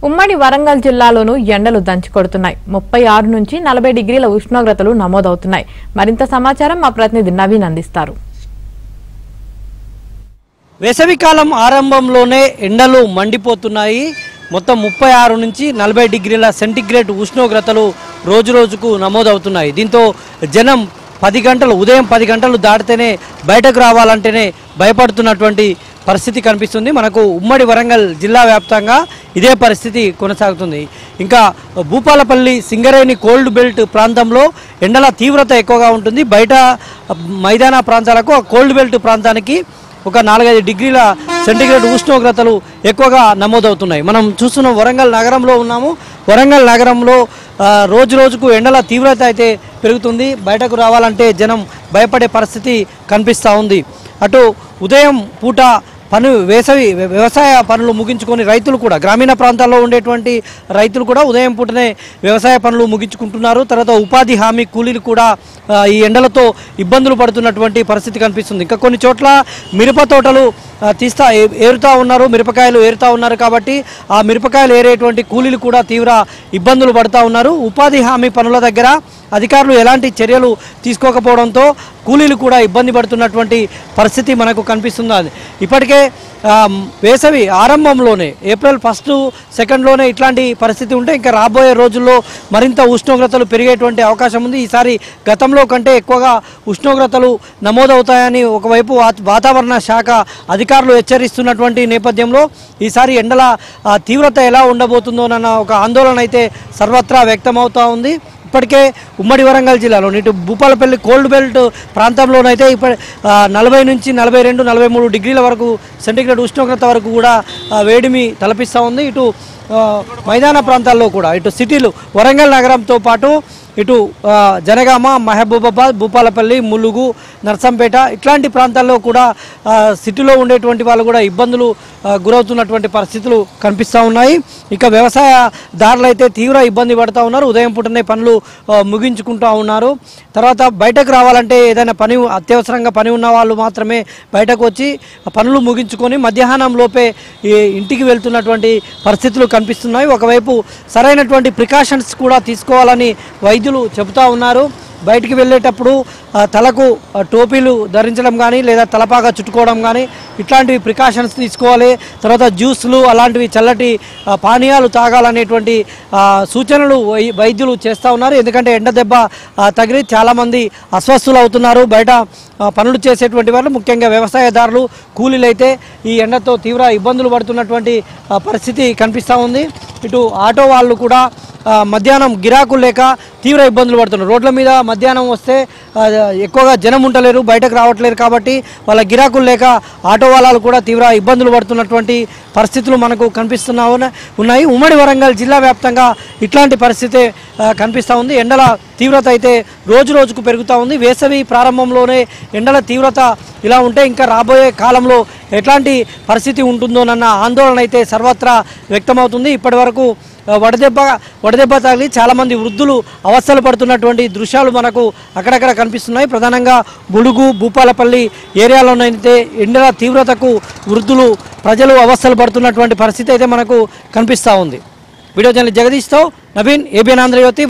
ఉమ్మడి వరంగల్ జిల్లాలోనూ ఎండలు దంచుకొడుతున్నాయి. 36 నుంచి 40 డిగ్రీల ఉష్ణోగ్రతలు నమోదవుతున్నాయి. మరింత సమాచారం మా ప్రతినిధి నవీన్ అందిస్తారు. వేసవికాలం ఆరంభంలోనే ఎండలు మండిపోతున్నాయి. మొత్తం 36 నుంచి 40 డిగ్రీల సెంటీగ్రేడ్ ఉష్ణోగ్రతలు రోజురోజుకు నమోదవుతున్నాయి. దీంతో జనం ఉదయం 10 గంటలు దాటితేనే బయటకు రావాలంటేనే భయపడుతున్నటువంటి పరిస్థితి కనిపిస్తుంది. మనకు ఉమ్మడి వరంగల్ జిల్లా వ్యాప్తంగా ఇదే పరిస్థితి కొనసాగుతుంది. ఇంకా భూపాలపల్లి సింగరేణి కోల్డ్ బెల్ట్ ప్రాంతంలో ఎండల తీవ్రత ఎక్కువగా ఉంటుంది. బయట మైదాన ప్రాంతాలకు కోల్డ్ బెల్ట్ ప్రాంతానికి ఒక 4-5 డిగ్రీల సెంటీగ్రేడ్ ఉష్ణోగ్రతలు ఎక్కువగా నమోదవుతున్నాయి. మనం చూస్తున్నాం వరంగల్ నగరంలో ఉన్నాము. వరంగల్ నగరంలో రోజుకు ఎండల తీవ్రత అయితే పెరుగుతుంది. బయటకు రావాలంటే జనం భయపడే పరిస్థితి కనిపిస్తూ ఉంది. అటు ఉదయం పూట వ్యవసాయ పనులు ముగించుకొని రైతులు కూడా గ్రామీణ ప్రాంతాల్లో ఉండేటువంటి రైతులు కూడా ఉదయం పూటనే వ్యవసాయ పనులు ముగించుకుంటున్నారు. తర్వాత ఉపాధి హామీ కూలీలు కూడా ఈ ఎండలతో ఇబ్బందులు పడుతున్నటువంటి పరిస్థితి కనిపిస్తుంది. ఇంకా కొన్ని చోట్ల మిరప తోటలు ఏరుతా ఉన్నారు, మిరపకాయలు ఏరుతా ఉన్నారు. కాబట్టి ఆ మిరపకాయలు ఏరేటువంటి కూలీలు కూడా తీవ్ర ఇబ్బందులు పడుతూ ఉన్నారు. ఉపాధి హామీ పనుల దగ్గర అధికారులు ఎలాంటి చర్యలు తీసుకోకపోవడంతో కూలీలు కూడా ఇబ్బంది పడుతున్నటువంటి పరిస్థితి మనకు కనిపిస్తుంది. ఇప్పటికే వేసవి ఆరంభంలోనే ఏప్రిల్ 1, 2లోనే ఇట్లాంటి పరిస్థితి ఉంటే ఇంకా రాబోయే రోజుల్లో మరింత ఉష్ణోగ్రతలు పెరిగేటువంటి అవకాశం ఉంది. ఈసారి గతంలో కంటే ఎక్కువగా ఉష్ణోగ్రతలు నమోదవుతాయని ఒకవైపు వాతావరణ శాఖ అధికారులు హెచ్చరిస్తున్నటువంటి నేపథ్యంలో ఈసారి ఎండల తీవ్రత ఎలా ఉండబోతుందోనన్న ఒక ఆందోళన అయితే సర్వత్రా వ్యక్తమవుతూ ఉంది. ఇప్పటికే ఉమ్మడి వరంగల్ జిల్లాలో ఇటు భూపాలపల్లి కోల్డ్ బెల్ట్ ప్రాంతంలోనైతే 40 నుంచి 42, 43 డిగ్రీల వరకు సెంటీగ్రేడ్ ఉష్ణోగ్రత వరకు కూడా వేడిమి తలపిస్తూ ఉంది. ఇటు మైదాన ప్రాంతాల్లో కూడా ఇటు సిటీలు వరంగల్ నగరంతో పాటు ఇటు జనగామ, మహబూబాబాద్, భూపాలపల్లి, ములుగు, నర్సంపేట ఇట్లాంటి ప్రాంతాల్లో కూడా సిటీలో ఉండేటువంటి వాళ్ళు కూడా ఇబ్బందులు గురవుతున్నటువంటి పరిస్థితులు కనిపిస్తూ ఉన్నాయి. ఇక వ్యవసాయదారులు అయితే తీవ్ర ఇబ్బంది పడుతూ ఉన్నారు. ఉదయం పూటనే పనులు ముగించుకుంటూ ఉన్నారు. తర్వాత బయటకు రావాలంటే ఏదైనా అత్యవసరంగా పని ఉన్న వాళ్ళు మాత్రమే బయటకు వచ్చి పనులు ముగించుకొని మధ్యాహ్నం లోపే ఇంటికి వెళ్తున్నటువంటి పరిస్థితులు కనిపిస్తున్నాయి. ఒకవైపు సరైనటువంటి ప్రికాషన్స్ కూడా తీసుకోవాలని వైద్యులు చెబుతూ ఉన్నారు. బయటికి వెళ్ళేటప్పుడు తలకు టోపీలు ధరించడం కానీ లేదా తలపాగా చుట్టుకోవడం కానీ ఇట్లాంటివి ప్రికాషన్స్ తీసుకోవాలి. తర్వాత జ్యూస్లు అలాంటివి చల్లటి పానీయాలు తాగాలనేటువంటి సూచనలు వైద్యులు చేస్తూ ఉన్నారు. ఎందుకంటే ఎండ దెబ్బ తగిలి చాలామంది అస్వస్థులు అవుతున్నారు. బయట పనులు చేసేటువంటి వాళ్ళు ముఖ్యంగా వ్యవసాయదారులు, కూలీలు అయితే ఈ ఎండతో తీవ్ర ఇబ్బందులు పడుతున్నటువంటి పరిస్థితి కనిపిస్తూ ఉంది. ఇటు ఆటో వాళ్ళు కూడా మధ్యాహ్నం గిరాకులు లేక తీవ్ర ఇబ్బందులు పడుతున్నారు. రోడ్ల మీద మధ్యాహ్నం వస్తే ఎక్కువగా జనం ఉండలేరు, బయటకు రావట్లేరు. కాబట్టి వాళ్ళ గిరాకులు లేక ఆటో వాళ్ళు కూడా తీవ్ర ఇబ్బందులు పడుతున్నటువంటి పరిస్థితులు మనకు ఉన్నాయి. ఉమ్మడి వరంగల్ జిల్లా వ్యాప్తంగా ఇట్లాంటి పరిస్థితి కనిపిస్తూ ఉంది. ఎండల తీవ్రత అయితే రోజుకు పెరుగుతూ ఉంది. వేసవి ప్రారంభంలోనే ఎండల తీవ్రత ఇలా ఉంటే ఇంకా రాబోయే కాలంలో ఎట్లాంటి పరిస్థితి ఉంటుందోనన్న ఆందోళన అయితే సర్వత్రా వ్యక్తమవుతుంది. ఇప్పటి వరకు వడదెబ్బ తగిలి చాలామంది వృద్ధులు అవస్థలు పడుతున్నటువంటి దృశ్యాలు మనకు అక్కడక్కడ కనిపిస్తున్నాయి. ప్రధానంగా ములుగు, భూపాలపల్లి ఏరియాలోనైతే ఎండల తీవ్రతకు ప్రజలు అవస్థలు పడుతున్నటువంటి పరిస్థితి అయితే మనకు కనిపిస్తూ ఉంది. వీడియో జర్నలిస్ట్ జగదీష్తో నవీన్, ఏబిఎన్ ఆంధ్రజ్యోతి.